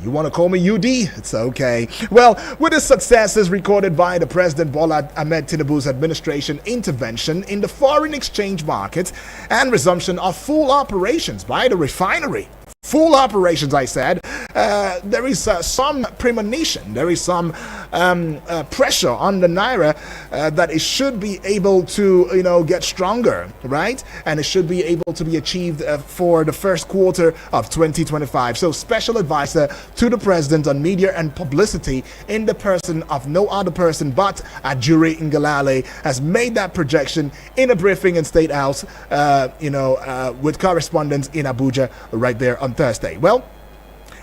You want to call me UD? It's okay. Well, with the successes recorded by the President Bola Ahmed Tinubu's administration intervention in the foreign exchange market and resumption of full operations by the refinery, full operations, I said, there is some premonition, there is some pressure on the Naira that it should be able to, get stronger, right? And it should be able to be achieved for the first quarter of 2025. So special advisor to the president on media and publicity in the person of no other person but Ajuri Ngalale has made that projection in a briefing in State House, with correspondents in Abuja right there on Thursday. Well,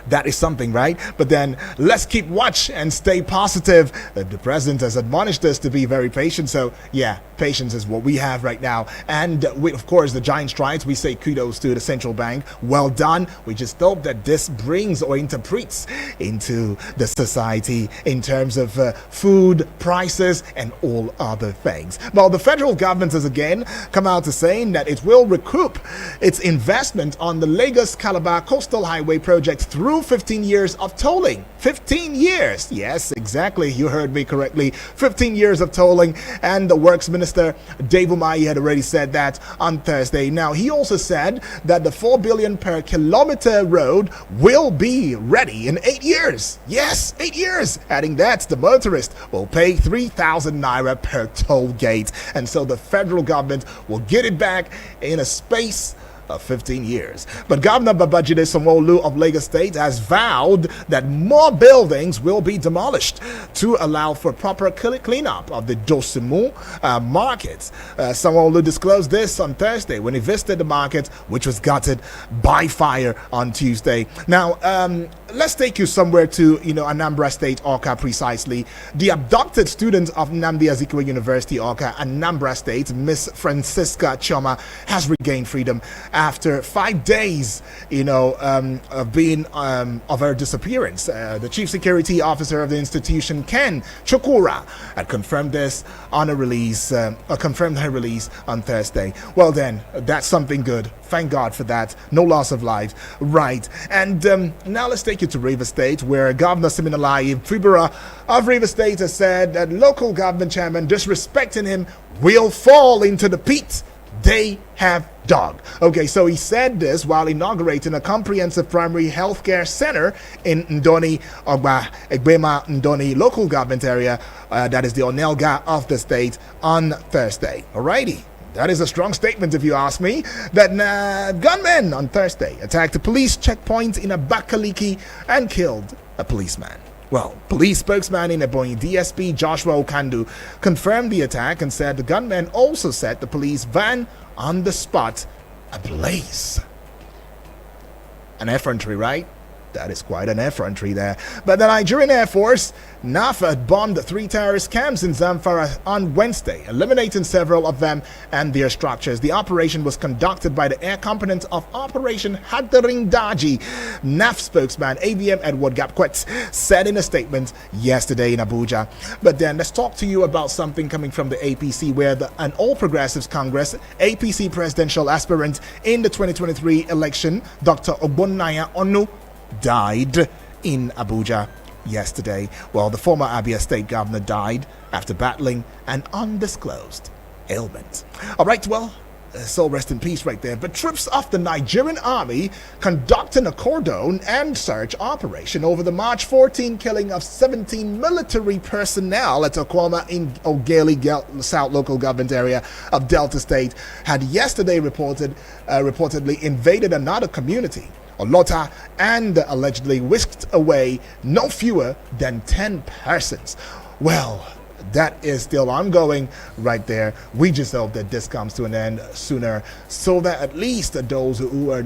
that is something, right? But then let's keep watch and stay positive. The president has admonished us to be very patient. So yeah, patience is what we have right now. And with, of course, the giant strides, we say kudos to the central bank. Well done. We just hope that this brings or interprets into the society in terms of food prices and all other things. Well, the federal government has again come out to saying that it will recoup its investment on the Lagos-Calabar Coastal Highway project through 15 years of tolling. 15 years. Yes, exactly. You heard me correctly. 15 years of tolling. And the Works Minister, Dave Umahi, had already said that on Thursday. Now, he also said that the 4 billion per kilometer road will be ready in 8 years. Yes, 8 years. Adding that, the motorist will pay 3,000 naira per toll gate. And so the federal government will get it back in a space of 15 years. But Governor Babajide Sanwo-Olu of Lagos State has vowed that more buildings will be demolished to allow for proper cleanup of the Dosimu market. Sanwo-Olu disclosed this on Thursday when he visited the market, which was gutted by fire on Tuesday. Now, let's take you somewhere to, Anambra State, Awka precisely. The abducted student of Nnamdi Azikiwe University, Awka, Anambra State, Miss Francisca Choma, has regained freedom after 5 days, of being of her disappearance. The chief security officer of the institution, Ken Chukura, had confirmed this on a release, confirmed her release on Thursday. Well, then, that's something good. Thank God for that. No loss of life. Right. And now let's take you to Rivers State, where Governor Siminalayi Fibura of Rivers State has said that local government chairman disrespecting him will fall into the pit they have dug. Okay, so he said this while inaugurating a comprehensive primary healthcare center in Ndoni, Egbema Ndoni local government area, that is the Onelga of the state, on Thursday. Alrighty. That is a strong statement, if you ask me. That gunmen on Thursday attacked a police checkpoint in Abakaliki and killed a policeman. Well, police spokesman in Ebonyi, DSP Joshua Okandu, confirmed the attack and said the gunmen also set the police van on the spot ablaze. An effrontery, right? That is quite an effrontery there. But the Nigerian Air Force, NAFA, bombed 3 terrorist camps in Zamfara on Wednesday, eliminating several of them and their structures. The operation was conducted by the air component of Operation Hadaring Daji. NAF spokesman AVM Edward Gapquet said in a statement yesterday in Abuja. But then let's talk to you about something coming from the APC, where an All Progressives Congress APC presidential aspirant in the 2023 election, Dr. Ogbonnaya Onu, died in Abuja yesterday. Well, the former Abia State governor died after battling an undisclosed ailment. All right, well, so rest in peace right there. But troops of the Nigerian army conducting a cordon and search operation over the March 14 killing of 17 military personnel at Okwama in Ogeli South local government area of Delta State had yesterday reportedly invaded another community, Olota, and allegedly whisked away no fewer than 10 persons. Well, that is still ongoing right there. We just hope that this comes to an end sooner, so that at least those who are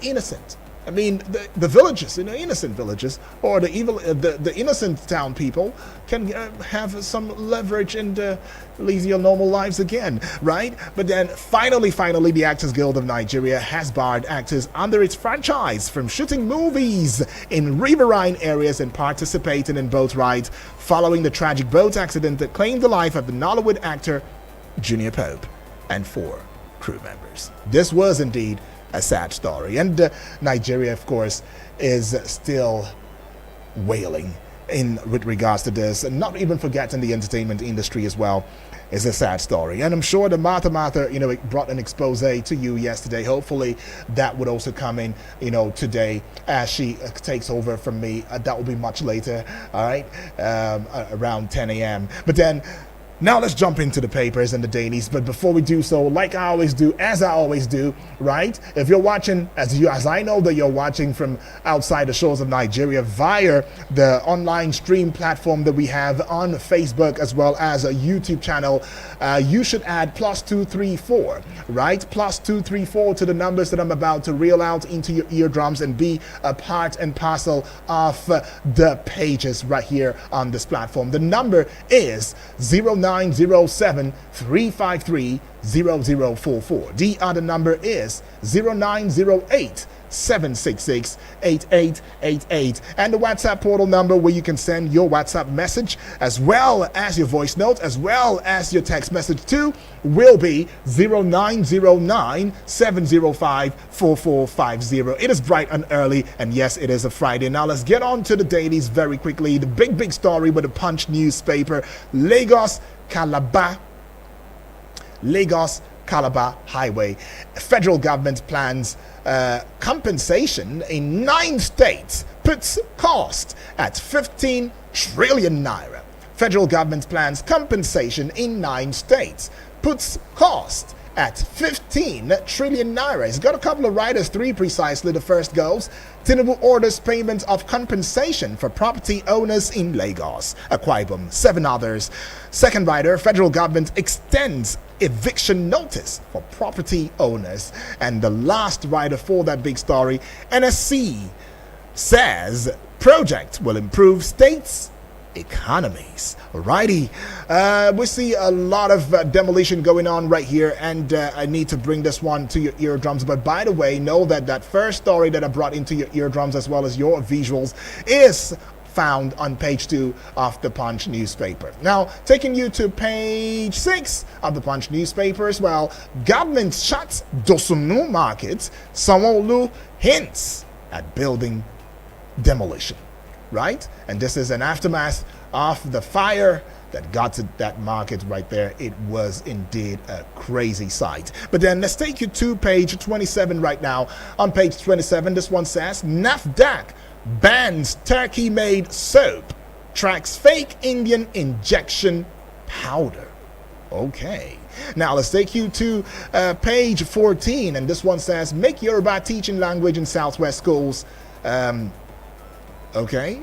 innocent, I mean, the villages, innocent villages, or the innocent town people can have some leverage and lead your normal lives again, right? But then finally, the Actors Guild of Nigeria has barred actors under its franchise from shooting movies in riverine areas and participating in boat rides following the tragic boat accident that claimed the life of the Nollywood actor Junior Pope and 4 crew members. This was indeed a sad story. And Nigeria, of course, is still wailing in with regards to this, and not even forgetting the entertainment industry as well. Is a sad story. And I'm sure the Martha, it brought an expose to you yesterday. Hopefully that would also come in, today as she takes over from me. That will be much later, all right, around 10 a.m. But then, now let's jump into the papers and the dailies. But before we do so, like I always do, as I always do, right? If you're watching, as I know that you're watching from outside the shores of Nigeria via the online stream platform that we have on Facebook as well as a YouTube channel, you should add +234, right? +234 to the numbers that I'm about to reel out into your eardrums and be a part and parcel of the pages right here on this platform. The number is 0907 353 0044. The other number is 0908 766 8888, and the WhatsApp portal number where you can send your WhatsApp message as well as your voice note as well as your text message to will be 0909 705 4450. It is bright and early, and yes, it is a Friday. Now let's get on to the dailies very quickly. The big story with the Punch newspaper: Lagos Calabar Highway. Federal government plans compensation in 9 states, puts cost at 15 trillion naira. Federal government plans compensation in 9 states, puts cost at 15 trillion naira. It's got a couple of riders, 3 precisely. The first goes: Tinubu orders payment of compensation for property owners in Lagos, Akwa Ibom. 7 others. Second rider: federal government extends eviction notice for property owners. And the last rider for that big story: NSC says project will improve states' economies. Alrighty, we see a lot of demolition going on right here, and I need to bring this one to your eardrums. But by the way, know that that first story that I brought into your eardrums as well as your visuals is found on page 2 of the Punch newspaper. Now, taking you to page 6 of the Punch newspaper as well: government shuts Dosunu market, Sanwo-Olu hints at building demolition. Right? And this is an aftermath of the fire that got to that market right there. It was indeed a crazy sight. But then let's take you to page 27 right now. On page 27, this one says: NAFDAC bans Turkey-made soap, tracks fake Indian injection powder. Okay. Now let's take you to page 14, and this one says: make Yoruba teaching language in Southwest schools. Okay,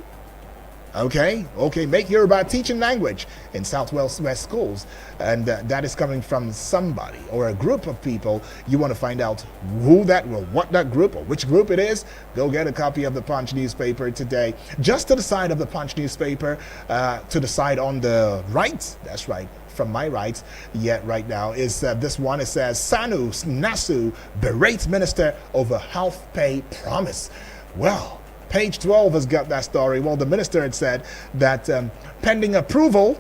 make Yoruba teaching language in Southwest schools. And that is coming from somebody or a group of people. You want to find out who that will, what that group or which group it is, go get a copy of the Punch newspaper today. Just to the side of the Punch newspaper, to the side on the right, that's right, from my right, yet right now, is this one. It says: Sanu Nasu berates minister over health pay promise. Well, page 12 has got that story. Well, the minister had said that pending approval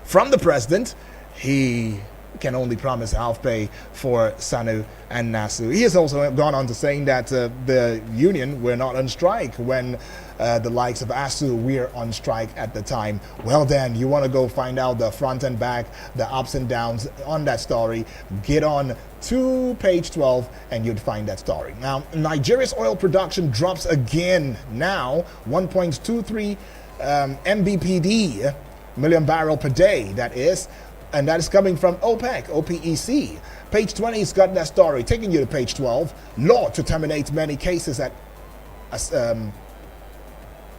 from the president, he can only promise health pay for Sanu and Nasu. He has also gone on to saying that the union were not on strike when the likes of ASU were on strike at the time. Well then, you want to go find out the front and back, the ups and downs on that story, get on to page 12 and you'd find that story. Now, Nigeria's oil production drops again now, 1.23 MBPD, million barrel per day, that is. And that is coming from OPEC. Page 20's got that story. Taking you to page 12. Law to terminate many cases at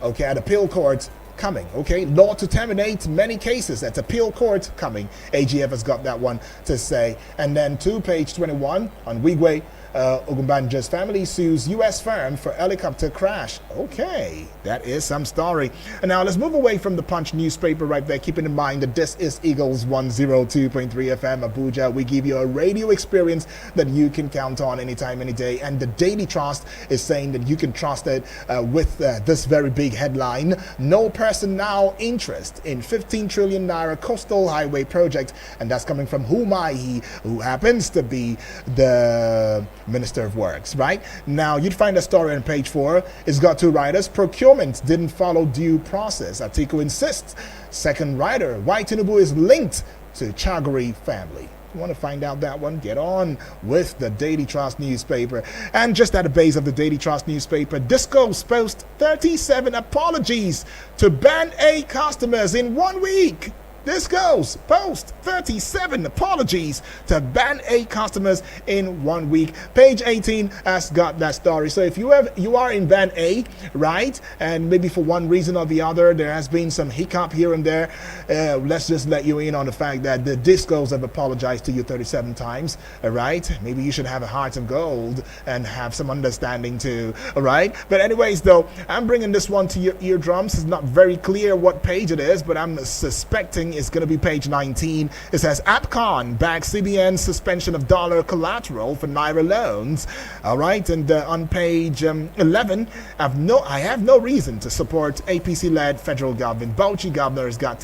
appeal court coming. Okay, law to terminate many cases at appeal court coming. AGF has got that one to say. And then to page 21 on Wigwe, Ogunbanjo's family sues U.S. firm for helicopter crash. Okay, that is some story. And now let's move away from the Punch newspaper right there, keeping in mind that this is Eagles 102.3 FM Abuja. We give you a radio experience that you can count on anytime, any day. And the Daily Trust is saying that you can trust it with this very big headline: no personnel interest in 15 trillion naira coastal highway project. And that's coming from Humai, who happens to be the Minister of Works, right? Now, you'd find a story on page 4. It's got 2 writers. Procurement didn't follow due process. Atiku insists. Second writer, why Tinubu is linked to Chagori family. You want to find out that one? Get on with the Daily Trust newspaper. And just at the base of the Daily Trust newspaper, Discos post 37 apologies to Band A customers in 1 week. Discos post 37 apologies to Band A customers in 1 week. Page 18 has got that story. So if you are in Band A, right, and maybe for one reason or the other there has been some hiccup here and there, let's just let you in on the fact that the Discos have apologized to you 37 times, all right? Maybe you should have a heart of gold and have some understanding too, all right? But anyways, though, I'm bringing this one to your eardrums. It's not very clear what page it is, but I'm suspecting it's going to be page 19. It says APCON backs CBN suspension of dollar collateral for Naira loans. All right, and on page 11, I have no reason to support APC-led federal government. Bauchi governor has got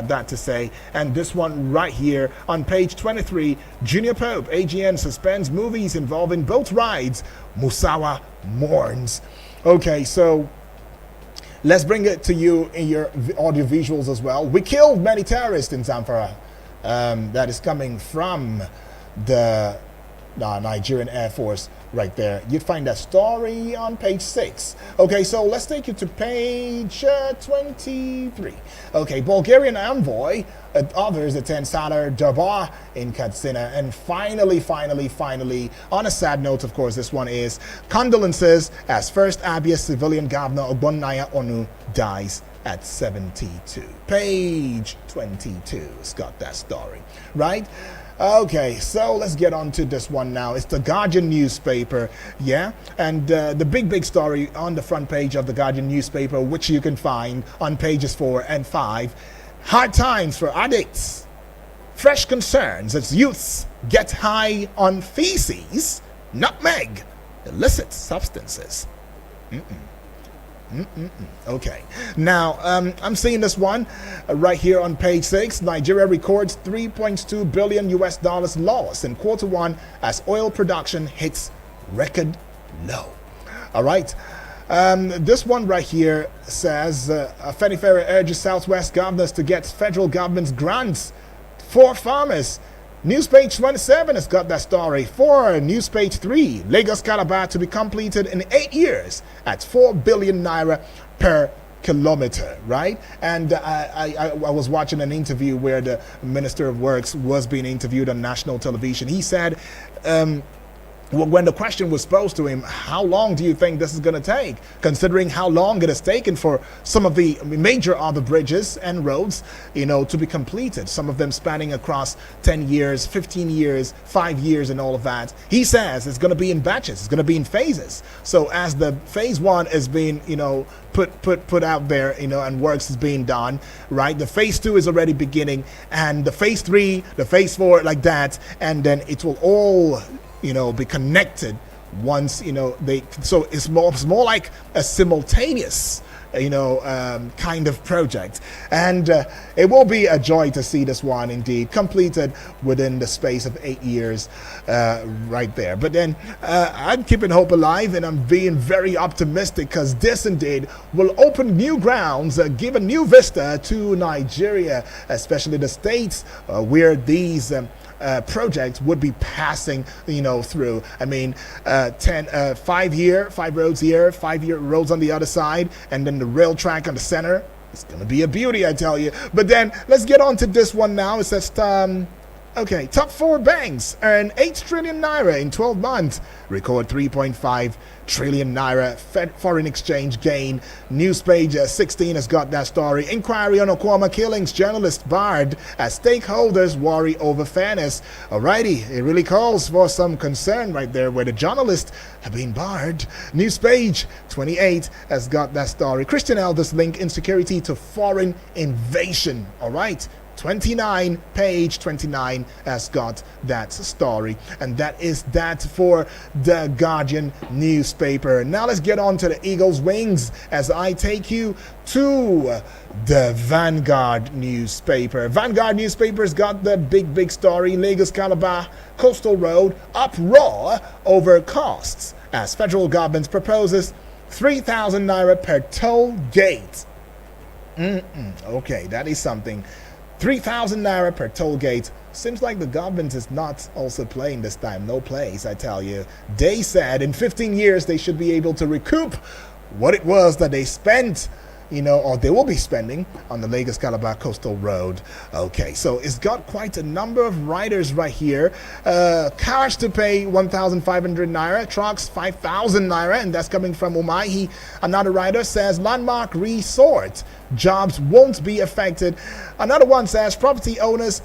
that to say. And this one right here on page 23, Junior Pope, AGN suspends movies involving boat rides. Musawa mourns. Okay, so let's bring it to you in your audio visuals as well. We killed many terrorists in Zamfara. That is coming from the Nigerian Air Force right there. You'd find that story on page 6. Okay, so let's take you to page 23. Okay, Bulgarian envoy and others attend Sadr Durbar in Katsina. And finally, on a sad note, of course, this one is condolences as first Abia civilian governor Ogbonnaya Onu dies at 72. Page 22's got that story, right? Okay, so let's get on to this one now. It's the Guardian newspaper, yeah? And the big story on the front page of the Guardian newspaper, which you can find on pages 4 and 5. Hard times for addicts. Fresh concerns as youths get high on feces, nutmeg, illicit substances. Okay, now I'm seeing this one right here on page 6. Nigeria records $3.2 billion loss in Q1 as oil production hits record low. All right, this one right here says Afenifere urges Southwest governors to get federal government's grants for farmers. News page 27 has got that story. For news page 3, Lagos Calabar to be completed in 8 years at 4 billion naira per kilometer, right? And I was watching an interview where the Minister of Works was being interviewed on national television. He said, when the question was posed to him, how long do you think this is going to take, considering how long it has taken for some of the major other bridges and roads, to be completed, some of them spanning across 10 years, 15 years, 5 years and all of that. He says it's going to be in batches, it's going to be in phases. So as the phase 1 is being, put out there, and works is being done, right? The phase 2 is already beginning, and the phase 3, the phase 4, like that, and then it will all be connected once, so it's more like a simultaneous, kind of project. And it will be a joy to see this one indeed completed within the space of 8 years, right there. But then I'm keeping hope alive, and I'm being very optimistic, because this indeed will open new grounds, give a new vista to Nigeria, especially the states where these projects would be passing, through. I mean, 5 roads here, 5-year roads on the other side, and then the rail track on the center. It's going to be a beauty, I tell you. But then let's get on to this one now. It says, okay, top 4 banks earn 8 trillion naira in 12 months, record 3.5 trillion naira foreign exchange gain. News page 16 has got that story. Inquiry on Okwama killings, journalists barred as stakeholders worry over fairness. Alrighty, it really calls for some concern right there, where the journalists have been barred. News page 28 has got that story. Christian elders link insecurity to foreign invasion. Alright, 29, page 29 has got that story. And that is that for the Guardian newspaper. Now let's get on to the Eagles Wings as I take you to the Vanguard newspaper. Vanguard newspaper's got the big story. Lagos Calabar Coastal Road uproar over costs as federal government proposes 3,000 naira per toll gate. Okay, that is something. 3,000 naira per toll gate. Seems like the government is not also playing this time. No place, I tell you. They said in 15 years they should be able to recoup what it was that they spent, or they will be spending on the Lagos Calabar Coastal Road. Okay, so it's got quite a number of riders right here. Cars to pay 1,500 naira, trucks 5,000 naira, and that's coming from Umaihi. Another rider says Landmark Resort jobs won't be affected. Another one says property owners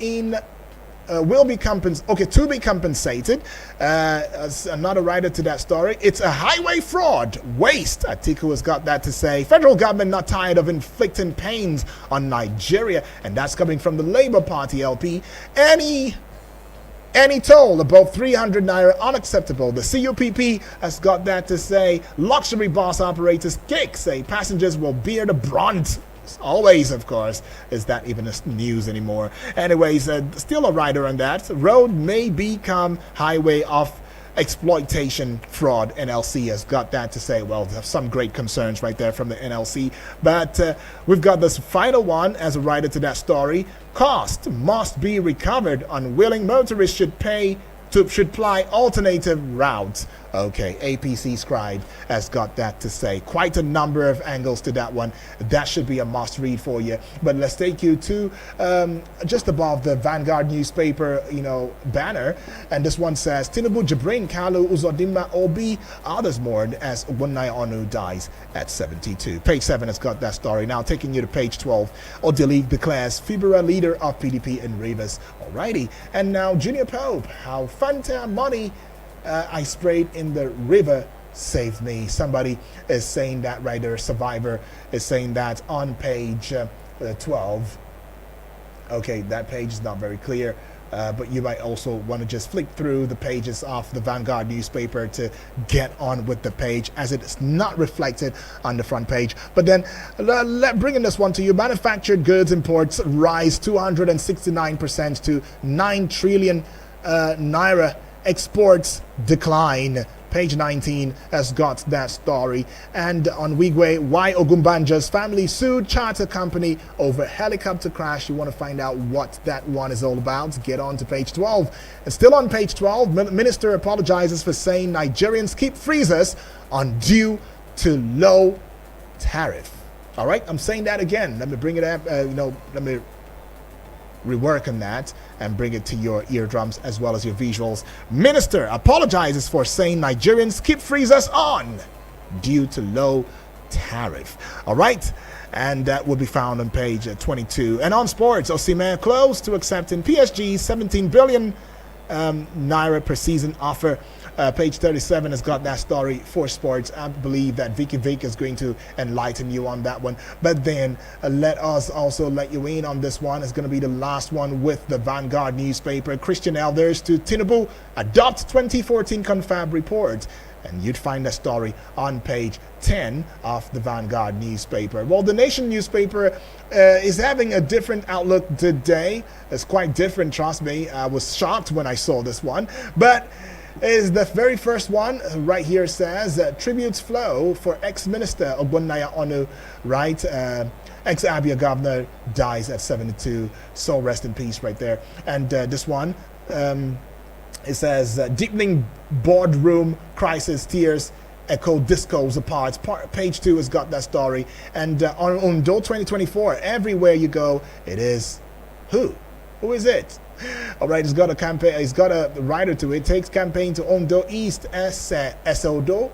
will be to be compensated. Another writer to that story. It's a highway fraud. Waste. Atiku has got that to say. Federal government not tired of inflicting pains on Nigeria, and that's coming from the Labour Party LP. Any toll above 300 naira unacceptable. The CUPP has got that to say. Luxury bus operators say passengers will bear the brunt. Always, of course. Is that even a news anymore? Anyways, still a rider on that. Road may become highway of exploitation fraud. NLC has got that to say. Well, some great concerns right there from the NLC. But we've got this final one as a rider to that story. Cost must be recovered. Unwilling motorists should ply alternative routes. Okay, APC Scribe has got that to say. Quite a number of angles to that one. That should be a must read for you. But let's take you to just above the Vanguard newspaper, banner. And this one says, Tinubu Jibrin Kalu Uzodinma Obi, others mourn as Ogbonnaya Onu dies at 72. Page 7 has got that story. Now taking you to page 12. Odili declares Fibera leader of PDP in Rivers. Alrighty. And now Junior Pope, how Fanta money I sprayed in the river saved me. Somebody is saying that right there. Survivor is saying that on page 12. Okay, that page is not very clear, but you might also want to just flick through the pages of the Vanguard newspaper to get on with the page, as it is not reflected on the front page. But then bringing this one to you, manufactured goods imports rise 269% to 9 trillion naira. Exports decline. Page 19 has got that story. And on Wigwe, why Ogumbanja's family sued charter company over helicopter crash. You want to find out what that one is all about? Get on to page 12. And still on page 12, Minister apologizes for saying Nigerians keep freezers on due to low tariff. All right, I'm saying that again. Let me bring it up. Let me rework on that and bring it to your eardrums as well as your visuals. Minister apologizes for saying Nigerians keep freezers on due to low tariff. All right, and that will be found on page 22. And on sports, Osimhen close to accepting PSG's 17 billion naira per season offer. Page 37 has got that story for sports. I believe that Vicky Vic is going to enlighten you on that one. But then let us also let you in on this one. It's going to be the last one with the Vanguard newspaper. Christian elders to Tinubu adopt 2014 confab report. And you'd find that story on page 10 of the Vanguard newspaper. Well, the Nation newspaper is having a different outlook today. It's quite different, trust me. I was shocked when I saw this one. But is the very first one right here says tributes flow for ex-minister Ogbonnaya Onu, right? Ex-Abia governor dies at 72. So rest in peace right there. And this one, it says deepening boardroom crisis, tears echo discos apart. Page 2 has got that story. And on Ondo 2024, everywhere you go, it is who? Who is it? All right, it's got a campaign. It's got a rider to it. Takes campaign to Ondo East Esodo,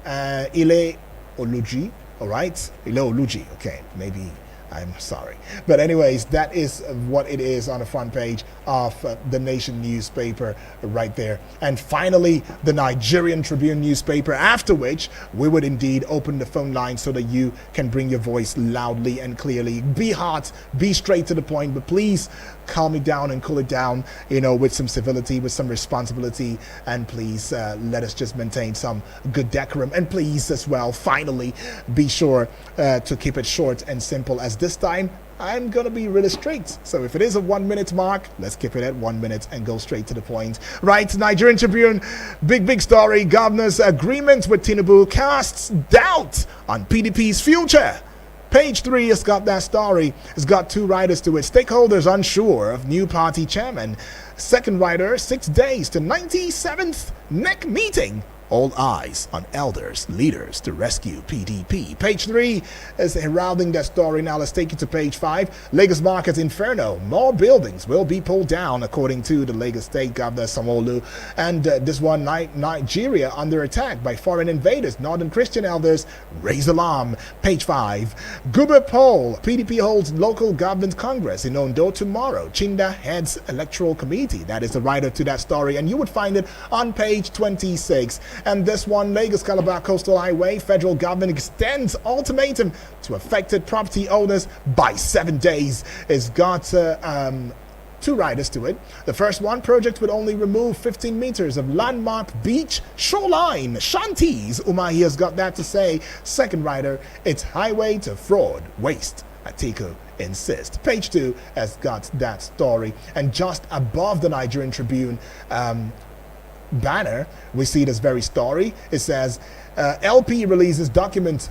Ile Oluji. All right, Ile Oluji. Okay, maybe I'm sorry. But anyways, that is what it is on the front page of the Nation newspaper right there. And finally, the Nigerian Tribune newspaper, after which we would indeed open the phone line so that you can bring your voice loudly and clearly. Be hot, be straight to the point, but please calm it down and cool it down, with some civility, with some responsibility, and please let us just maintain some good decorum. And please as well, finally, be sure to keep it short and simple, as this time I'm gonna be really straight. So if it is a 1 minute mark, let's keep it at 1 minute and go straight to the point. Right, Nigerian Tribune, big story. Governor's agreement with Tinubu casts doubt on PDP's future. Page 3 has got that story. It's got 2 writers to it. Stakeholders unsure of new party chairman. Second writer, 6 days to 97th NEC meeting. All eyes on elders, leaders to rescue PDP. Page 3 is heralding that story. Now let's take you to page 5. Lagos Market Inferno. More buildings will be pulled down, according to the Lagos State Governor Sanwo-Olu. And this one, Nigeria under attack by foreign invaders. Northern Christian elders raise alarm. Page 5. Gube poll. PDP holds local government congress in Ondo tomorrow. Chinda heads electoral committee. That is the writer to that story, and you would find it on page 26. And this one, Lagos Calabar Coastal Highway, federal government extends ultimatum to affected property owners by 7 days. It's got 2 riders to it. The first one, project would only remove 15 meters of landmark beach shoreline. Shanties, Umahi has got that to say. Second rider, it's highway to fraud, waste. Atiku insists. Page 2 has got that story. And just above the Nigerian Tribune banner, we see this very story. It says LP releases document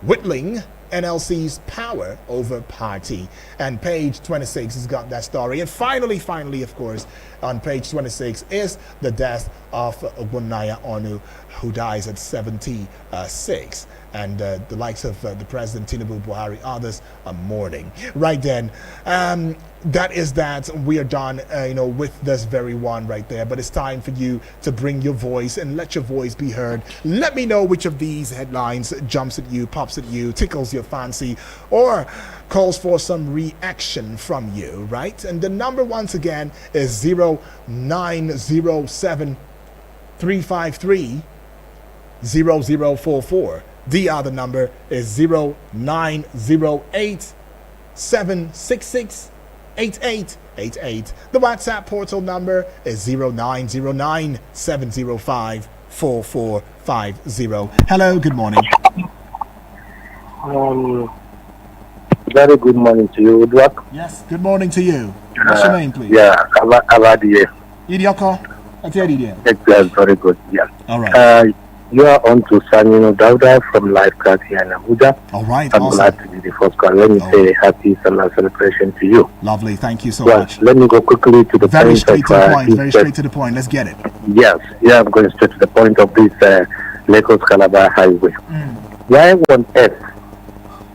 whittling NLC's power over party. And page 26 has got that story. And finally, of course, on page 26 is the death of Ogbonnaya Onu, who dies at 76. And the likes of the President Tinubu, Buhari, others are mourning. Right then, that is that. We are done, with this very one right there. But it's time for you to bring your voice and let your voice be heard. Let me know which of these headlines jumps at you, pops at you, tickles your fancy, or calls for some reaction from you, right? And the number once again is 0907 353 0044. The other number is 0908 766 8888. The WhatsApp portal number is 0909 705 4450. Hello, good morning. Very good morning to you, Udwak. Yes, good morning to you. What's your name, please? Yeah, Avadi. Idioko? That's very good, yeah. All right. You are on to Sanino Dauda from Lifecast here in Abuja. All right, I'm awesome. glad to be the first call. Let me say happy Salah celebration to you. Lovely, thank you so much. Let me go quickly to the very point. Straight to the point. Very straight to the point. Let's get it. Yes, I'm going straight to the point of this Lagos Calabar Highway. Why on earth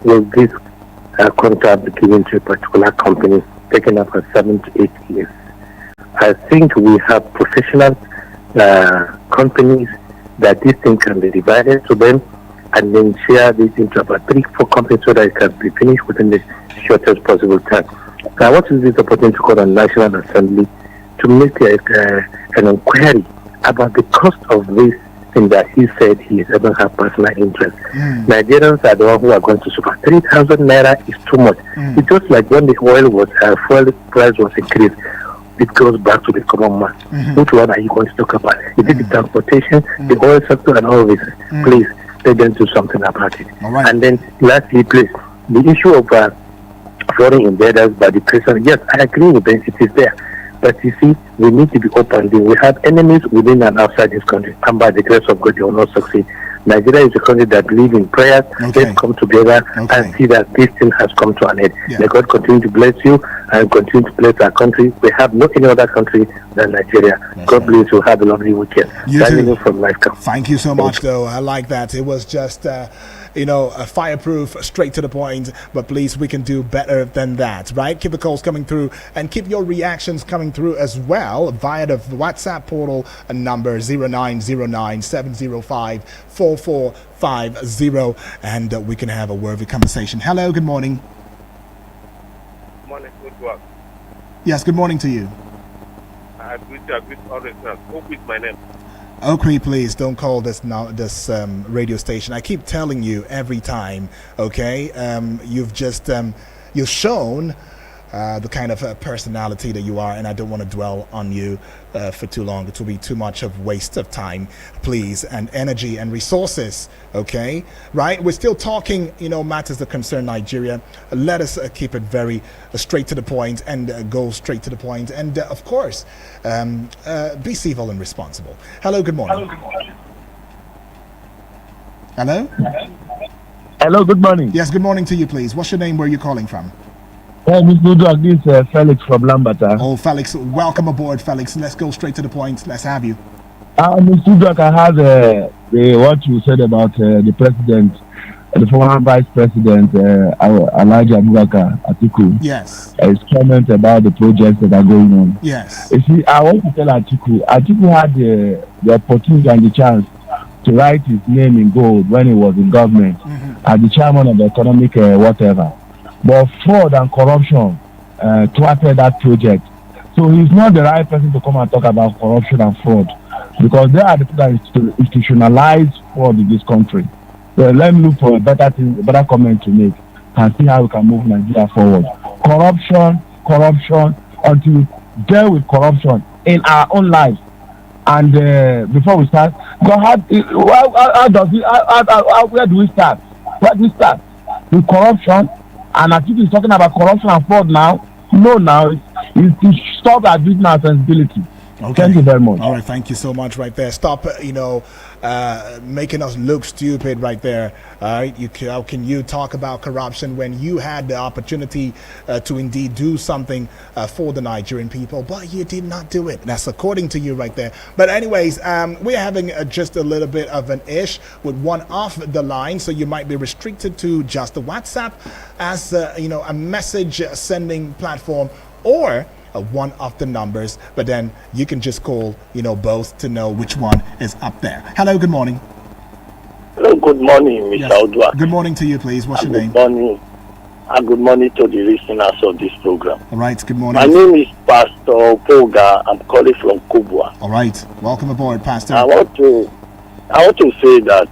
will this contract be given to a particular company taken up for 7 to 8 years? I think we have professional companies that this thing can be divided to them and then share this into about 3-4 companies so that it can be finished within the shortest possible time. Now, what is this opportunity to call on National Assembly to make an inquiry about the cost of this thing that he said he is ever have personal interest. Nigerians are the ones who are going to suffer. 3,000 naira is too much. It's just like when the fuel price was increased. It goes back to the common man. Which one are you going to talk about? Is it the transportation, the oil sector, and all of this? Please, let them do something about it. Right. And then, lastly, please, the issue of foreign invaders by the president. Yes, I agree with them. It is there. But you see, we need to be open. We have enemies within and outside this country. And by the grace of God, they will not succeed. Nigeria is a country that believes in prayers. Let's come together and see that this thing has come to an end. May God continue to bless you and continue to bless our country. We have no any other country than Nigeria. God bless you. Have a lovely weekend. You too. From Lifecast. Thank you so much, though. I like that. It was just, a fireproof, straight to the point. But please, we can do better than that, right? Keep the calls coming through and keep your reactions coming through as well via the WhatsApp portal number 0909 705 4450, and we can have a worthy conversation. Hello, good morning. work. Yes, good morning to you. I greet you, I greet all listeners. Who is my name? Okay, please don't call this radio station. I keep telling you every time. Okay, you've shown the kind of personality that you are, and I don't want to dwell on you for too long. It will be too much of waste of time, please, and energy and resources. Okay, right? We're still talking, matters that concern Nigeria. Let us keep it very straight to the point and go straight to the point. And of course, be civil and responsible. Hello, good morning. Hello? Hello, good morning. Yes, good morning to you, please. What's your name? Where are you calling from? Hey, Mr. Udwak, this is Felix from Lambata. Oh, Felix, welcome aboard, Felix. Let's go straight to the point. Let's have you. Mr. Udwak, I have what you said about the president, the former vice president, Alhaji Abubakar Atiku. Yes. His comment about the projects that are going on. Yes. You see, I want to tell Atiku had the opportunity and the chance to write his name in gold when he was in government as the chairman of the economic whatever. But fraud and corruption thwarted that project. So he's not the right person to come and talk about corruption and fraud, because they are the people that institutionalize fraud in this country. So let me look for a better comment to make and see how we can move Nigeria forward. Corruption, until we deal with corruption in our own lives. And before we start, where do we start? Where do we start? With corruption? And I think he's talking about corruption and fraud now. No, now it's stop abusing our sensibility. Okay. Thank you very much. All right, thank you so much right there. Stop, making us look stupid right there. All right, how can you talk about corruption when you had the opportunity to indeed do something for the Nigerian people, but you did not do it? That's according to you right there. But anyways, we're having just a little bit of an ish with one off the line, so you might be restricted to just the WhatsApp as a message sending platform, or one of the numbers, but then you can just call both to know which one is up there. Hello, good morning. Hello, good morning, Mr. Yes. Udwak. Good morning to you, please. What's your name? Good morning. Good morning to the listeners of this program. All right, good morning. My name is Pastor Poga. I'm calling from Kubwa. All right, welcome aboard, Pastor. I want to say that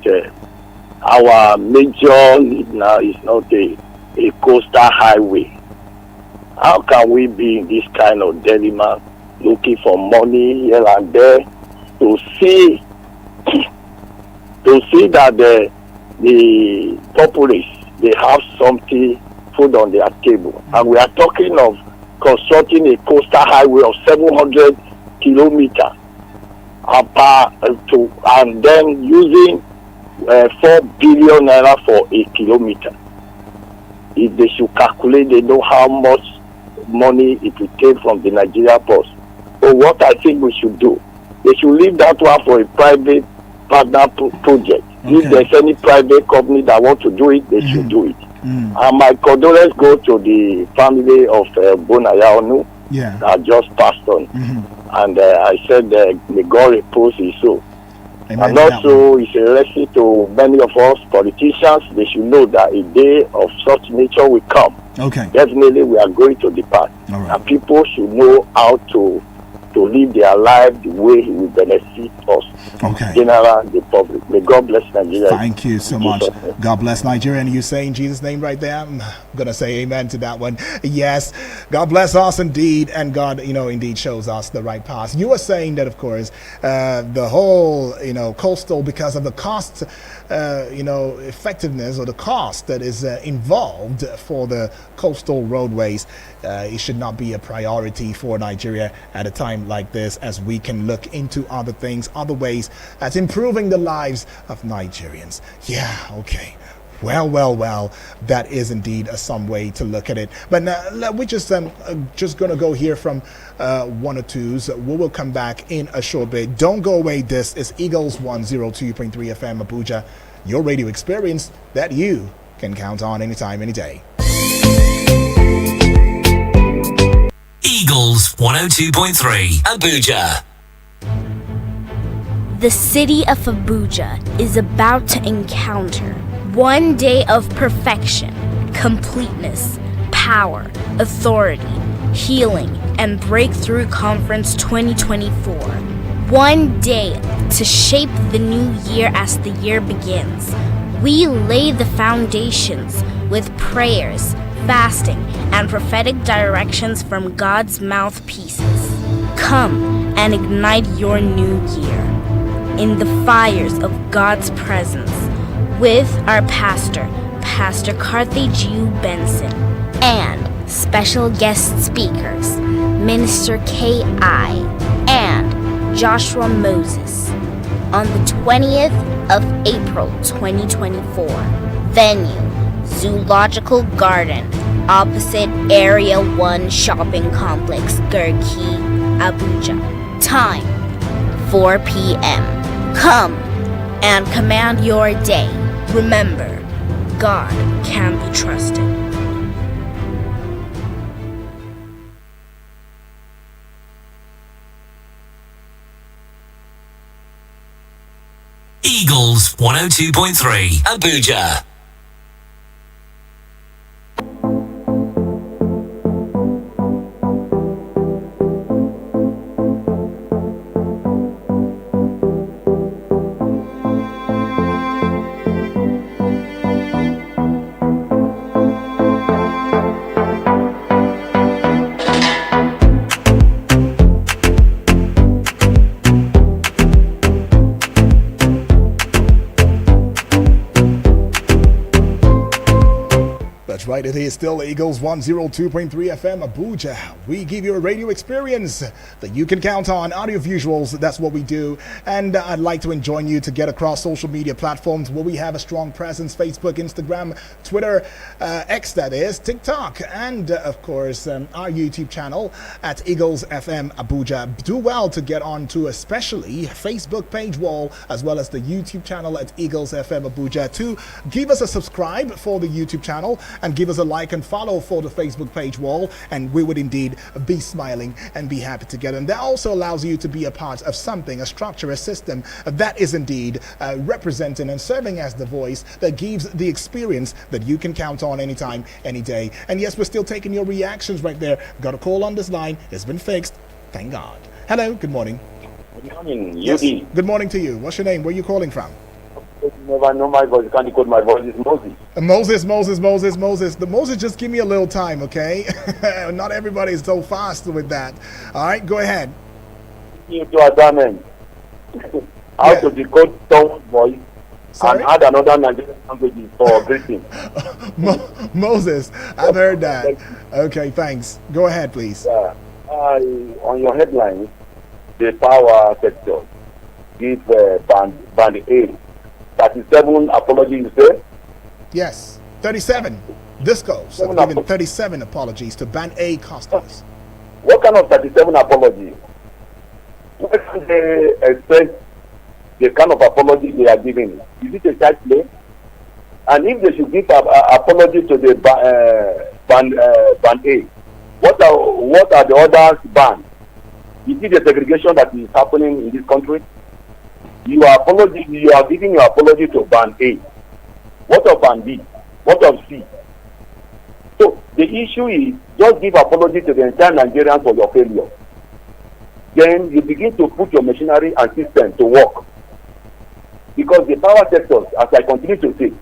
our major need now is not a coastal highway. How can we be in this kind of dilemma, looking for money here and there, to see that the populace, they have something, food on their table? And we are talking of constructing a coastal highway of 700 kilometers and then using 4 billion naira for a kilometer. If they should calculate, they know how much money it will take from the Nigeria Post. So what I think we should do, they should leave that one for a private partner project. Okay. If there's any private company that want to do it, they should do it. And my condolences go to the family of Bonaya Onu that just passed on. And I said, may God repose his soul. Amen. And also, it's a lesson to many of us politicians. They should know that a day of such nature will come. Okay. Definitely, we are going to depart. All right. And people should know how to live their life the way it will benefit us. Okay. General, the public. May God bless Nigeria. Thank you so much. God bless Nigeria. And you say in Jesus' name right there, I'm going to say amen to that one. Yes. God bless us indeed. And God, indeed shows us the right path. You were saying that, of course, the whole, coastal, because of the cost, effectiveness or the cost that is involved for the coastal roadways, it should not be a priority for Nigeria at a time like this, as we can look into other things, other ways at improving the lives of Nigerians. Yeah, okay. Well, that is indeed some way to look at it. But we're just going to go hear from one or twos. We will come back in a short bit. Don't go away. This is Eagles 102.3 FM Abuja, your radio experience that you can count on anytime, any day. Eagles 102.3 Abuja. The city of Abuja is about to encounter one day of perfection, completeness, power, authority, Healing and Breakthrough Conference 2024. One day to shape the new year as the year begins. We lay the foundations with prayers, fasting, and prophetic directions from God's mouthpieces. Come and ignite your new year in the fires of God's presence with our pastor, Pastor Carthegiu Benson, and special guest speakers, Minister K.I. and Joshua Moses, on the 20th of April 2024. Venue, Zoological Garden, opposite Area 1 Shopping Complex, Garki, Abuja. Time, 4 p.m. Come and command your day. Remember, God can be trusted. Eagles 102.3 Abuja. Right, it is still Eagles 102.3 FM Abuja. We give you a radio experience that you can count on. Audio visuals, that's what we do. And I'd like to join you to get across social media platforms where we have a strong presence: Facebook, Instagram, Twitter, X, that is, TikTok, and of course our YouTube channel at Eagles FM Abuja. Do well to get on to especially Facebook page wall as well as the YouTube channel at Eagles FM Abuja. To give us a subscribe for the YouTube channel and give us a like and follow for the Facebook page wall, and we would indeed be smiling and be happy together. And that also allows you to be a part of something, a structure, a system that is indeed representing and serving as the voice that gives the experience that you can count on anytime, any day. And yes, we're still taking your reactions right there. Got a call on this line. It's been fixed. Thank God. Hello. Good morning. Good morning, Yes. Good morning to you. What's your name? Where are you calling from? You never know my voice. You can't decode my voice. It's Moses. Moses. The Moses, just give me a little time, okay? Not everybody is so fast with that. All right, go ahead. You to assignment. How to decode someone's voice. Sorry? And add another Nigerian language for greeting. Moses, I've heard that. Okay, thanks. Go ahead, please. On your headline, the power sector give band A 37 apologies, you say? Yes, 37. Discos have given 37 apologies to Band A customers. What kind of 37 apology? Why can't they express the kind of apology they are giving? Is it a child play? And if they should give apology to the band A, what are the others banned? You see the segregation that is happening in this country? You are giving your apology to band A. What of band B? What of C? So the issue is just give apology to the entire Nigerians for your failure. Then you begin to put your machinery and system to work. Because the power sectors, as I continue to say,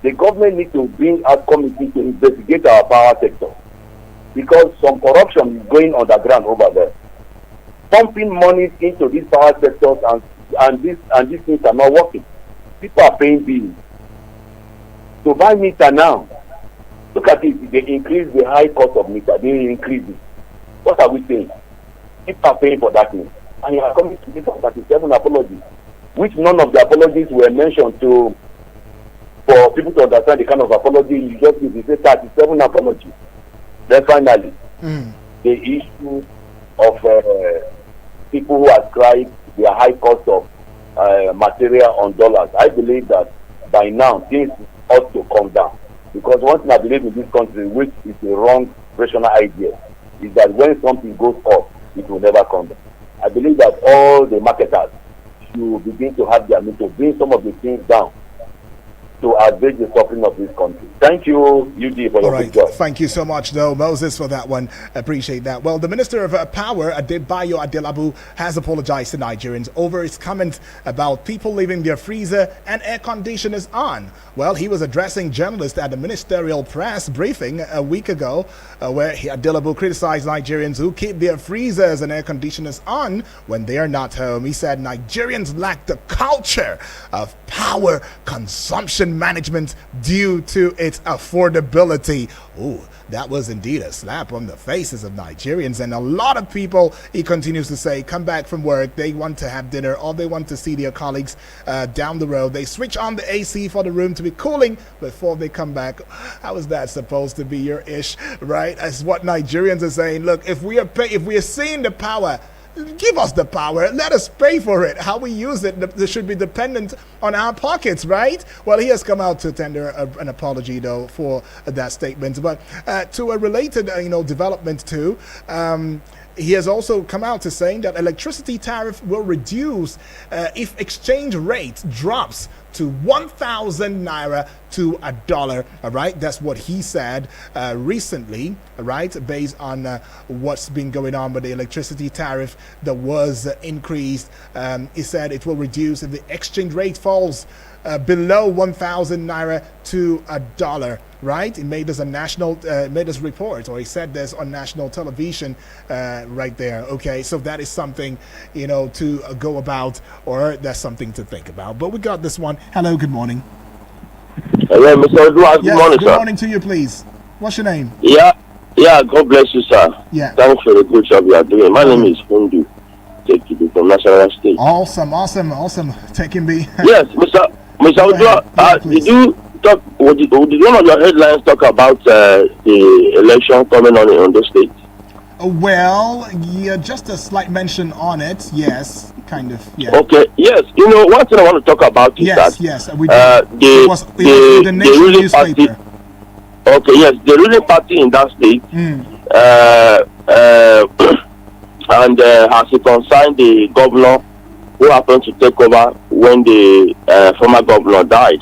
the government needs to bring out committee to investigate our power sector. Because some corruption is going underground over there. Pumping money into these power sectors and these things are not working. People are paying bills. To buy meter now, look at it, they increase the high cost of meter, they increase it. What are we saying? People are paying for that thing. And you are coming to give us 37 apologies, which none of the apologies were mentioned for people to understand the kind of apology you just give. You say 37 apologies. Then finally, the issue of people who ascribe their high cost of material on dollars. I believe that by now things ought to come down. Because one thing I believe in this country, which is a wrong rational idea, is that when something goes up, it will never come down. I believe that all the marketers should begin to have their need to bring some of the things down to abate the suffering of this country. Thank you, UD, for All your right. good job. Thank you so much, though, Moses, for that one. Appreciate that. Well, the Minister of Power, Adebayo Adelabu, has apologized to Nigerians over his comment about people leaving their freezer and air conditioners on. Well, he was addressing journalists at the ministerial press briefing a week ago, where Adelabu criticized Nigerians who keep their freezers and air conditioners on when they are not home. He said Nigerians lack the culture of power consumption management due to its affordability. Ooh, that was indeed a slap on the faces of Nigerians. And a lot of people, he continues to say, come back from work, they want to have dinner or they want to see their colleagues down the road. They switch on the AC for the room to be cooling before they come back. How is that supposed to be your ish, right? That's what Nigerians are saying. Look, if we are seeing the power, give us the power. Let us pay for it. How we use it should be dependent on our pockets, right? Well, he has come out to tender an apology, though, for that statement. But to a related, development too. He has also come out to saying that electricity tariff will reduce if exchange rate drops to 1,000 naira to $1. All right, that's what he said recently. All right, based on what's been going on with the electricity tariff that was increased. He said it will reduce if the exchange rate falls below 1,000 naira to $1. Right, he made this a national, made this report, or he said this on national television, right there. Okay, so that is something, to go about, or that's something to think about. But we got this one. Hello, good morning. Hello, Mr. Edward. Good morning, good sir. morning to you, please. What's your name? Yeah, God bless you, sir. Yeah. Thanks for the good job you are doing. My name is Fundu. Take you from National State. Awesome. Taking me. Yes, Mr. Odua, did you talk? Did one of your headlines talk about the election coming on the state? Well, yeah, just a slight mention on it. Yes, kind of. Yeah. Okay. Yes. One thing I want to talk about is that we did. It was the Nation newspaper. Party, okay. Yes, the ruling party in that state. And has it concerned the governor who happened to take over when the former governor died.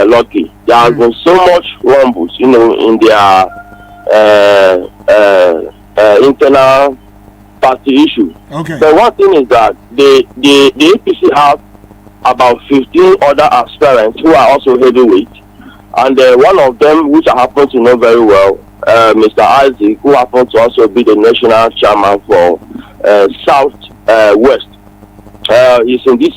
Lucky. There has been so much rumbles, in their internal party issue. Okay. But one thing is that the APC have about 15 other aspirants who are also heavyweight, and one of them, which I happen to know very well, Mr. Isaac, who happens to also be the national chairman for South West, is in this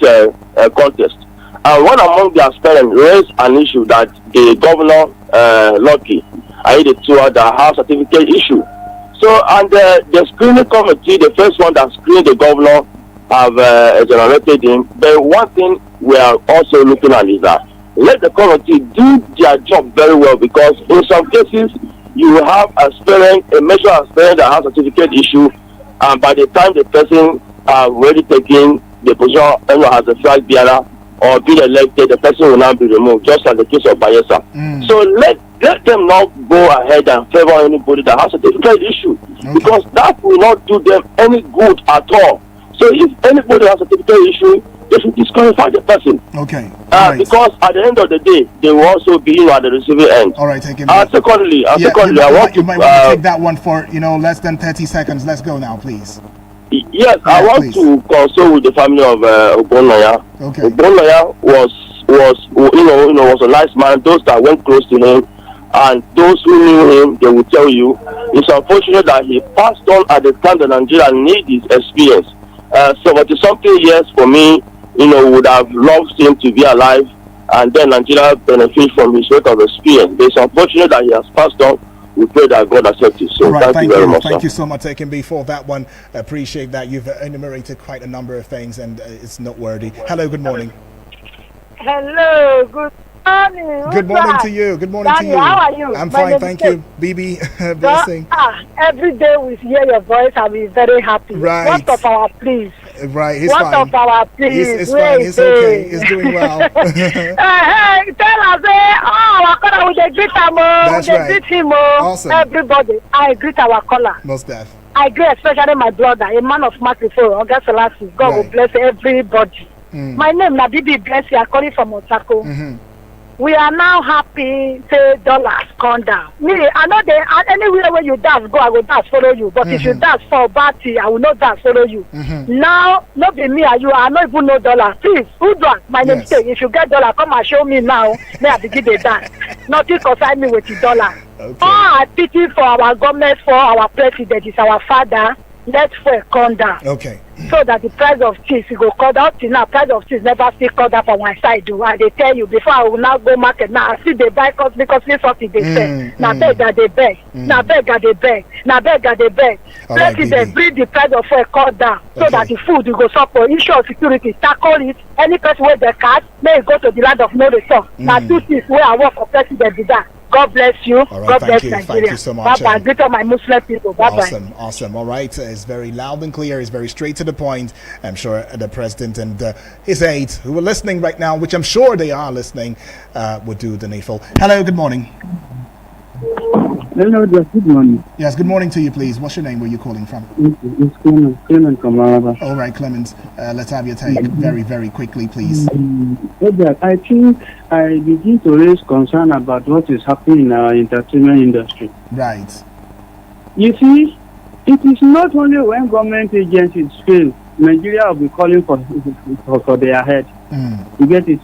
contest. And one among the aspirants raised an issue that the governor, Lucky, Aiyedatiwa, that have certificate issue. So, and the screening committee, the first one that screened the governor, have exonerated him. But one thing we are also looking at is that let the committee do their job very well, because in some cases you have a major aspirant that has certificate issue, and by the time the person already taken the position as a flag bearer or being elected, the person will now be removed, just as the case of Bayelsa. So let them not go ahead and favor anybody that has a certificate issue, because that will not do them any good at all. So if anybody has a certificate issue, they should disqualify the person. Okay. Because at the end of the day, they will also be at the receiving end. All right, take it. Secondly, I want you might want to take that one for less than 30 seconds. Let's go now, please. Yes, I want to console with the family of Ogbonnaya. Okay. Ogbonnaya was a nice man. Those that went close to him and those who knew him, they will tell you it's unfortunate that he passed on at the time that Nigeria need his experience. 70-something years for me, would have loved him to be alive, and then Nigeria benefit from his rate of experience. But it's unfortunate that he has passed on. We pray that God accepts it. So right, thank you very much. Thank you so much, Taken for that one. Appreciate that. You've enumerated quite a number of things, and it's noteworthy. Hello, good morning. Hello, good morning. Good morning to you. Good morning to you. How are you? I'm fine, thank you. BB, blessing. Every day we hear your voice, I'll be very happy. Right. What of our please? Right, he's what fine. Of our please? He's fine. He's okay. He's doing well. Hey, tell us, our caller, we greet him. That's right. Greet him. Awesome. Everybody, I greet our caller. Most def. I greet especially my brother, a man of mark before, August Selassie. God will bless everybody. My name is Bibi Blessing. I'm calling from Otako. we are now happy say dollars come down. Me, I know they anywhere where you dance go, I will dance follow you. But if you dance for party, I will not dance follow you. Now, not be me and you, I not even know dollar. Please, who do my name say? If you get dollar, come and show me now. May I begin the dance. Nothing concern me with the dollar. Okay. I pity for our government, for our president, is our father. Let's fuel come down. Okay. So that the price of cheese will go cut down. Till now, price of cheese never still cut down for my side. Do and they tell you before I will now go market. Now I see they buy because this something they sell. Now beg that they beg. Now beg that they beg. Now beg that they beg. President bring the price of fuel cut down so that the food will go support. Issue of security, tackle it. Any person with the card may go to the land of no return. Now 2 things where I work for president be that. God bless you. All right, God bless you. Nigeria. Thank you so much. Bye bye. Greet all my Muslim people. Bye bye. Awesome. All right. It's very loud and clear. It's very straight to the point. I'm sure the president and his aides who are listening right now, which I'm sure they are listening, would do the needful. Hello. Good morning. Hello, good morning. Yes, good morning to you, please. What's your name? Where are you calling from? It's Clement from Maraba. All right, Clement. Let's have your take very, very quickly, please. I think I begin to raise concern about what is happening in our entertainment industry. Right. You see, it is not only when government agencies fail, Nigeria will be calling for their head. You get it?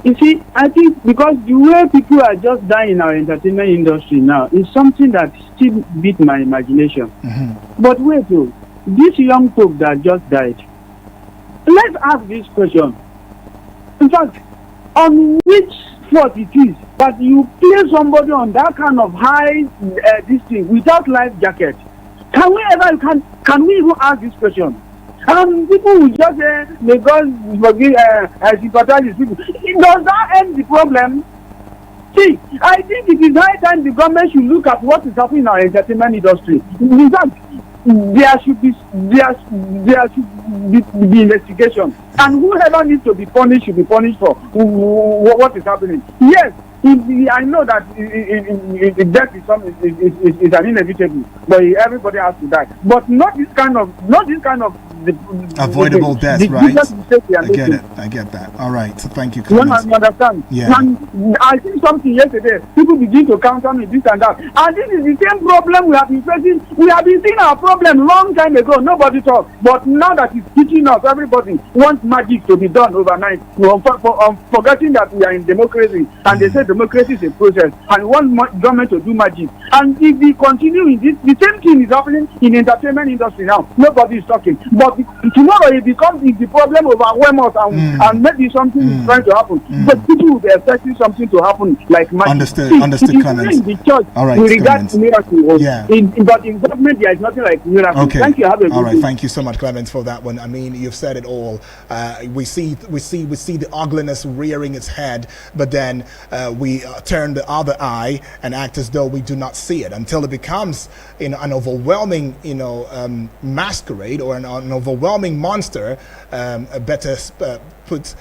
You see, I think because the way people are just dying in our entertainment industry now is something that still beat my imagination. But wait, this young folk that just died, let's ask this question. In fact, on which fault it is that you place somebody on that kind of high this thing without life jacket? Can we even ask this question? People will just say, may God forgive, sympathize with people. Does that end the problem? See, I think it is high time the government should look at what is happening in our entertainment industry. In fact, there should be investigation, and whoever needs to be punished should be punished for what is happening. Yes, I know that death is an inevitable, but everybody has to die. But not this kind of avoidable death, right? I get that. All right, so thank you. You understand? Yeah. And I see something yesterday. People begin to counter me this and that, and this is the same problem we have been facing. We have been seeing our problem long time ago. Nobody talks, but now that it's teaching us, everybody wants magic to be done overnight. Forgetting that we are in democracy, and they say democracy is a process, and we want government to do magic. And if we continue in this, the same thing is happening in the entertainment industry now. Nobody is talking, but tomorrow it becomes the problem overwhelm us, and maybe something is trying to happen. But people will be expecting something to happen like magic. Understood, Clemens. The church, all right, we regard miracle. Yeah. But in government, there is nothing like miracle. Okay. Thank you. Have a good day. Thank you so much, Clemens, for that one. I mean, you've said it all. We see the ugliness rearing its head, but then we turn the other eye and act as though we do not see it until it becomes an overwhelming, masquerade or an overwhelming monster. Better put.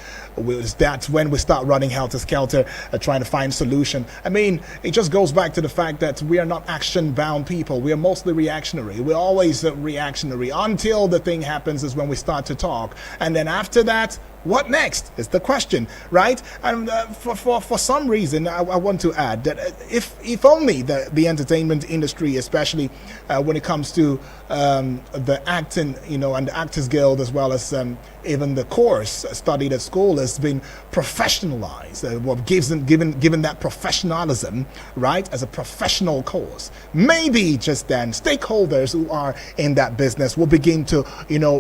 That's when we start running helter-skelter, trying to find solution. I mean, it just goes back to the fact that we are not action-bound people. We are mostly reactionary. We're always reactionary. Until the thing happens is when we start to talk. And then after that, what next is the question, right? And for some reason, I want to add that if only the entertainment industry, especially when it comes to the acting, and the Actors Guild, as well as even the course studied at school, has been professionalized, given that professionalism, right, as a professional course. Maybe just then stakeholders who are in that business will begin to,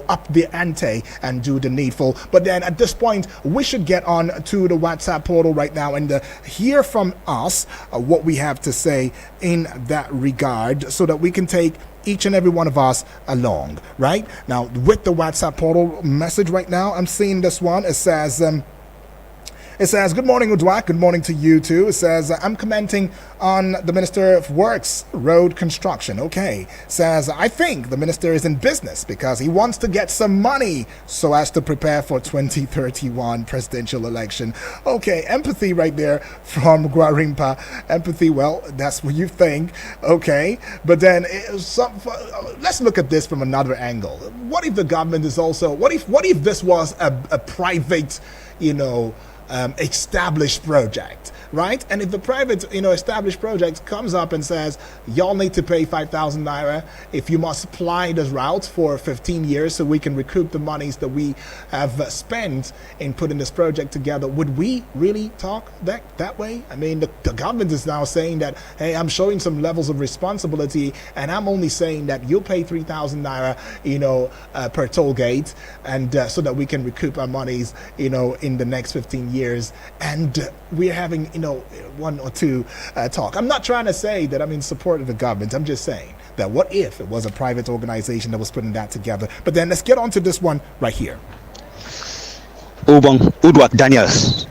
up the ante and do the needful. But then at this point, we should get on to the WhatsApp portal right now and hear from us what we have to say in that regard, so that we can take each and every one of us along, right? Now, with the WhatsApp portal message right now, I'm seeing this one. It says, good morning, Udwak. Good morning to you too. It says, I'm commenting on the Minister of Works road construction. Okay. Says, I think the minister is in business because he wants to get some money so as to prepare for 2031 presidential election. Okay. Empathy right there from Guarimpa. Empathy. Well, that's what you think. Okay. But then let's look at this from another angle. What if the government is also, what if this was a private, established project, right? And if the private, established project comes up and says, y'all need to pay 5,000 naira if you must supply this route for 15 years so we can recoup the monies that we have spent in putting this project together, would we really talk that way? I mean, the government is now saying that, hey, I'm showing some levels of responsibility, and I'm only saying that you'll pay 3,000 naira, per toll gate, and so that we can recoup our monies, in the next 15 years. And we're having, one or two talk. I'm not trying to say that I'm in support of the government. I'm just saying that what if it was a private organization that was putting that together? But then let's get on to this one right here. Ubong Udwak Daniels.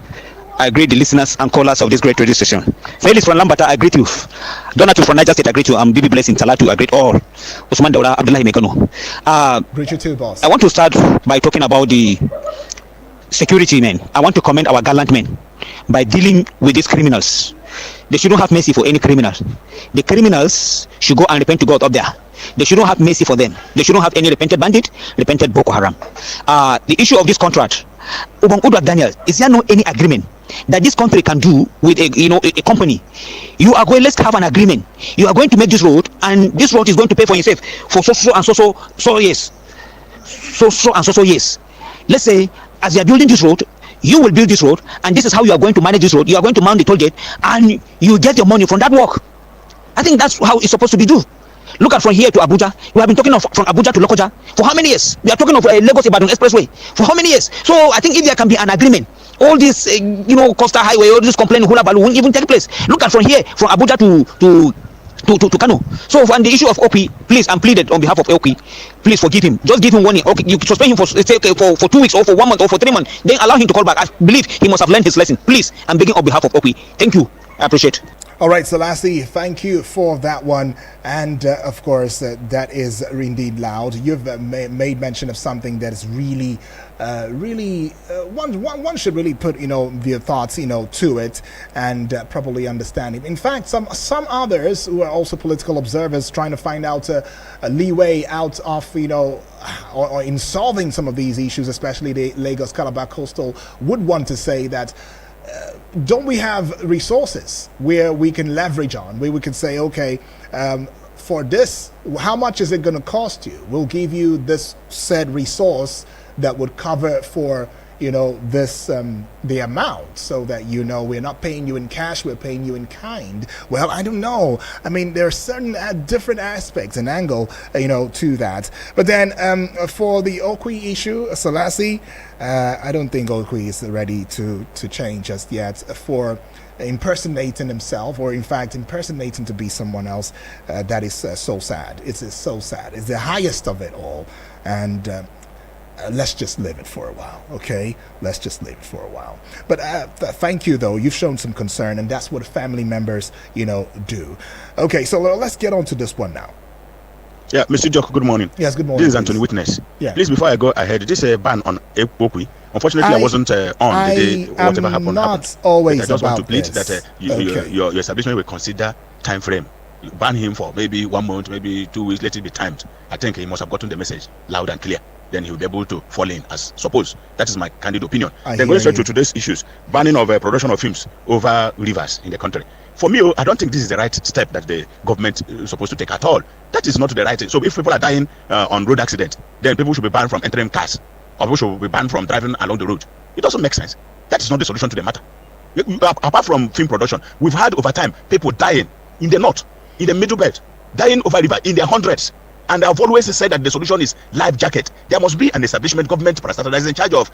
I greet the listeners and callers of this great radio station. Felix from Lambata, I greet you. Donatu from Niger State, I greet you. I'm Bibi Blessing Talatu, I greet all. Usman Daula Abdullahi Mekano. Greet you too, boss. I want to start by talking about the security men. I want to commend our gallant men by dealing with these criminals. They shouldn't have mercy for any criminals. The criminals should go and repent to God up there. They shouldn't have mercy for them. They shouldn't have any repented bandit, repented Boko Haram. The issue of this contract, Ubang Udwak Daniel, is there no any agreement that this country can do with a company? You are going, let's have an agreement. You are going to make this road, and this road is going to pay for itself for so years. So years. Let's say, as you are building this road, you will build this road, and this is how you are going to manage this road. You are going to mount the toll gate, and you get your money from that work. I think that's how it's supposed to be done. Look at from here to Abuja. We have been talking of from Abuja to Lokoja for how many years? We are talking of Lagos Ibadan Expressway for how many years? So I think if there can be an agreement, all this Coastal Highway, all this complaining hula balu won't even take place. Look at from here, from Abuja to Kano. So on the issue of OP, please, I'm pleaded on behalf of OP, please forgive him. Just give him warning. Okay, you suspend him for 2 weeks or for 1 month or for 3 months. Then allow him to call back. I believe he must have learned his lesson. Please, I'm begging on behalf of OP. Thank you. I appreciate. All right, Selassie, thank you for that one. And of course, that is indeed loud. You've made mention of something that is really, one should really put, their thoughts, to it and properly understand it. In fact, some others who are also political observers trying to find out a leeway out of, or in solving some of these issues, especially the Lagos-Calabar coastal, would want to say that don't we have resources where we can leverage on, where we can say, okay, for this, how much is it going to cost you? We'll give you this said resource that would cover for, this, the amount, so that, we're not paying you in cash, we're paying you in kind. Well, I don't know. I mean, there are certain different aspects and angle, to that. But then for the Okwi issue, Selassie, I don't think Okwi is ready to change just yet for impersonating himself, or in fact impersonating to be someone else. That is so sad. It's so sad. It's the highest of it all. And let's just live it for a while, okay? Let's just live it for a while. But thank you, though. You've shown some concern, and that's what family members, do. Okay, so let's get on to this one now. Yeah, Mr. Joko, good morning. Yes, good morning. This is Anthony Witness. Yeah. Please, before I go ahead, this is a ban on Okwi. Unfortunately, I wasn't on the day whatever happened. Not always I just want to plead this. that your establishment will consider time frame. You ban him for maybe 1 month, maybe 2 weeks, let it be timed. I think he must have gotten the message loud and clear. Then he'll be able to fall in as supposed. That is my candid opinion. Then going straight to today's issues, banning of production of films over rivers in the country. For me, I don't think this is the right step that the government is supposed to take at all. That is not the right thing. So if people are dying on road accident, then people should be banned from entering cars, or people should be banned from driving along the road. It doesn't make sense. That is not the solution to the matter. Apart from film production, we've had over time people dying in the north, in the middle belt, dying over river in their hundreds. And I've always said that the solution is life jacket. There must be an establishment, government that is in charge of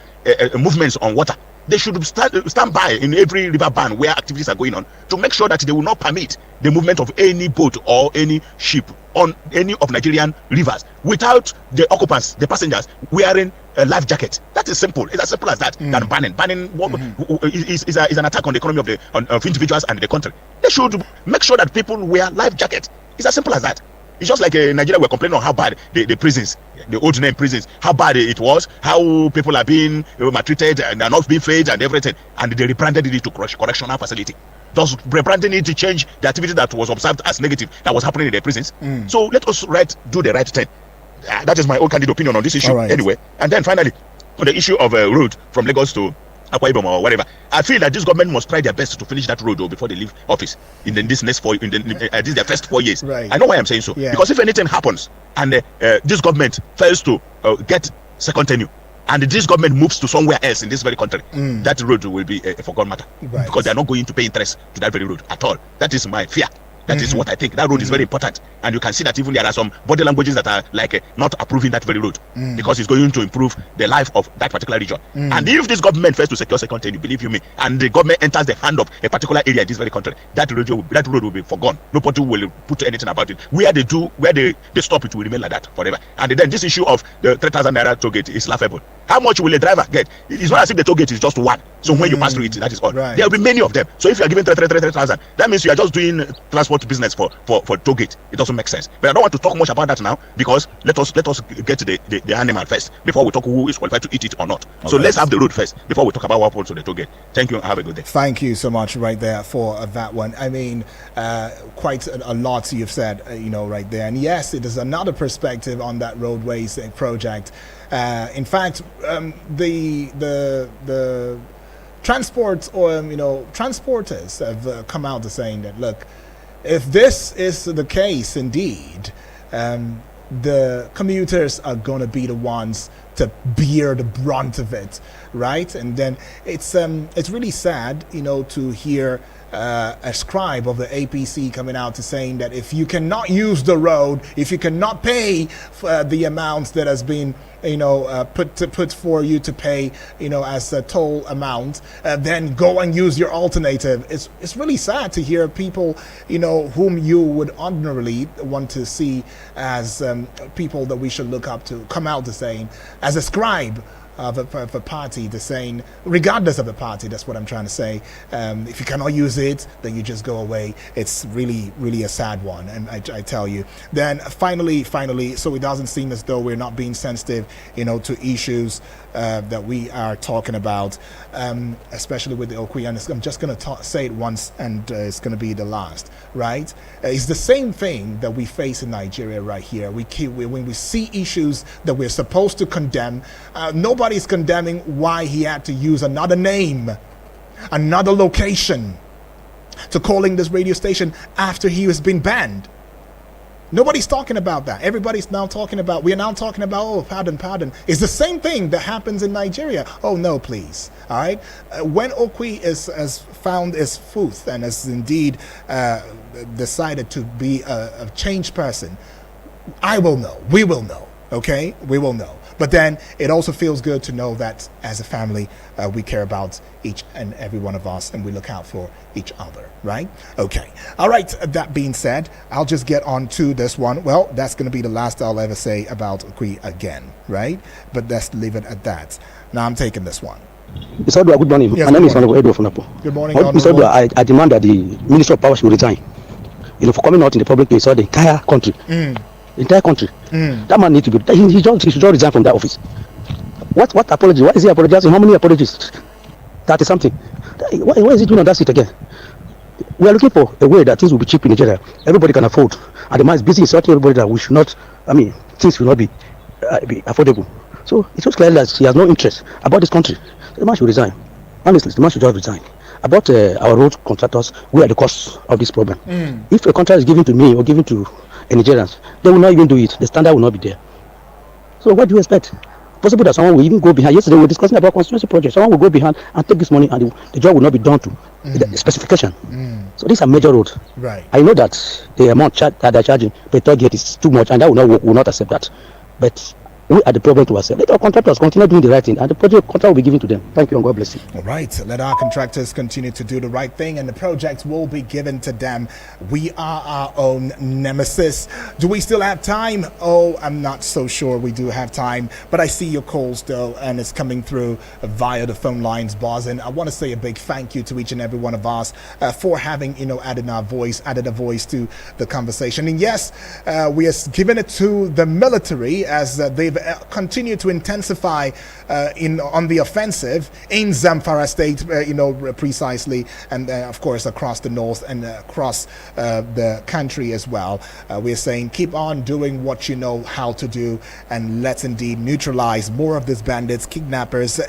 movements on water. They should stand by in every river ban where activities are going on to make sure that they will not permit the movement of any boat or any ship on any of Nigerian rivers without the occupants, the passengers, wearing a life jacket. That is simple. It's as simple as that. Than banning. Banning is an attack on the economy of individuals and the country. They should make sure that people wear life jacket. It's as simple as that. It's just like Nigeria were complaining on how bad the prisons, the old name prisons, how bad it was, how people are being maltreated and are not being fed and everything. And they rebranded it to correctional facility. Thus, rebranding it to change the activity that was observed as negative that was happening in the prisons. So let us do the right thing. That is my own candid opinion on this issue anyway. And then finally, on the issue of road from Lagos to Akwa Ibom or whatever. I feel that this government must try their best to finish that road before they leave office in this next this their first 4 years. Right. I know why I'm saying so. Yeah. Because if anything happens and this government fails to get second tenure, and this government moves to somewhere else in this very country, that road will be a forgotten matter. Right. Because they are not going to pay interest to that very road at all. That is my fear. That is what I think. That road is very important. And you can see that even there are some body languages that are like not approving that very road because it's going to improve the life of that particular region. And if this government fails to secure second tenure, believe you me, and the government enters the hand of a particular area in this very country, that road will be forgone. Nobody will put anything about it. Where they stop, it will remain like that forever. And then this issue of the 3,000 naira toll gate is laughable. How much will a driver get? It's not as if the toll gate is just one. So when you pass through it, that is all. Right. There will be many of them. So if you are giving 3,000, that means you are just doing transport business for toll gate. It doesn't make sense. But I don't want to talk much about that now because let us get to the animal first before we talk who is qualified to eat it or not. Okay. So let's have the road first before we talk about what happens to the toll gate. Thank you and have a good day. Thank you so much right there for that one. I mean, quite a lot you've said, right there. And yes, it is another perspective on that roadways project. In fact, the transport or transporters have come out to saying that, look, if this is the case indeed, the commuters are going to be the ones to bear the brunt of it, right? And then it's really sad, to hear a scribe of the APC coming out to saying that if you cannot use the road, if you cannot pay the amounts that has been put for you to pay, as a toll amount, then go and use your alternative. It's really sad to hear people, whom you would ordinarily want to see as people that we should look up to, come out to saying, as a scribe of a party, the saying, regardless of the party, that's what I'm trying to say, if you cannot use it, then you just go away. It's really, really a sad one, and I tell you. Then finally, so it doesn't seem as though we're not being sensitive, to issues that we are talking about, especially with the Okwi, and I'm just going to say it once, and it's going to be the last, right? It's the same thing that we face in Nigeria right here. When we see issues that we're supposed to condemn, nobody's condemning why he had to use another name, another location, to calling this radio station after he has been banned. Nobody's talking about that. Everybody's now talking about, we're now talking about, oh, pardon. It's the same thing that happens in Nigeria. Oh, no, please. All right. When Okwi has found his truth and has indeed decided to be a changed person, I will know. We will know. Okay? We will know. But then it also feels good to know that as a family, we care about each and every one of us, and we look out for each other, right? Okay. All right. That being said, I'll just get on to this one. Well, that's going to be the last I'll ever say about Okwi again, right? But let's leave it at that. Now I'm taking this one. Mr. Odua, good morning. Yes, my name is Honorable Edo Funapo. Good morning, Mr. Odua, I demand that the Minister of Power should resign. For coming out in the public place, or the entire country. The entire country. That man needs to be. He should just resign from that office. What apology? Why is he apologizing? How many apologies? 30 something. Why is he doing on that seat again? We are looking for a way that things will be cheap in Nigeria. Everybody can afford. And the man is busy insulting everybody that we should not. Things will not be affordable. So it's just clear that he has no interest about this country. The man should resign. Honestly, the man should just resign. About our road contractors, we are the cause of this problem. If a contract is given to me or given to Nigerians, they will not even do it. The standard will not be there. So what do you expect? Possible that someone will even go behind. Yesterday we were discussing about constituency projects. Someone will go behind and take this money, and the job will not be done to the specification. So these are major roads. Right. I know that the amount that they're charging per toll gate is too much, and that will not accept that. But we are the problem to ourselves. Let our contractors continue doing the right thing, and the contract will be given to them. Thank you, and God bless you. All right. Let our contractors continue to do the right thing, and the project will be given to them. We are our own nemesis. Do we still have time? Oh, I'm not so sure we do have time, but I see your calls, though, and it's coming through via the phone lines, boss. And I want to say a big thank you to each and every one of us for having, added a voice to the conversation. And yes, we are giving it to the military as they've continue to intensify on the offensive in Zamfara State, precisely, and of course across the north and across the country as well. We're saying keep on doing what you know how to do, and let's indeed neutralize more of these bandits, kidnappers,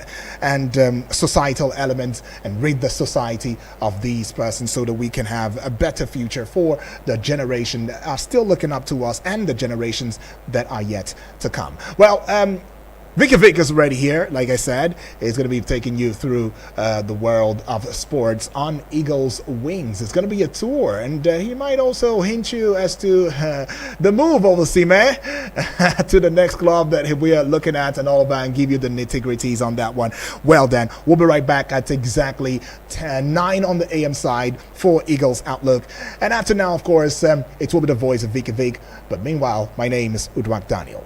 and societal elements, and rid the society of these persons so that we can have a better future for the generation that are still looking up to us and the generations that are yet to come. Well, Vicky Vic is already here. Like I said, he's going to be taking you through the world of sports on Eagles Wings. It's going to be a tour, and he might also hint you as to the move over Sime to the next club that we are looking at and all that, and give you the nitty-gritties on that one. Well then, we'll be right back at exactly 9 on the AM side for Eagles Outlook. And after now, of course, it will be the voice of Vicky Vic. But meanwhile, my name is Udwak Daniel.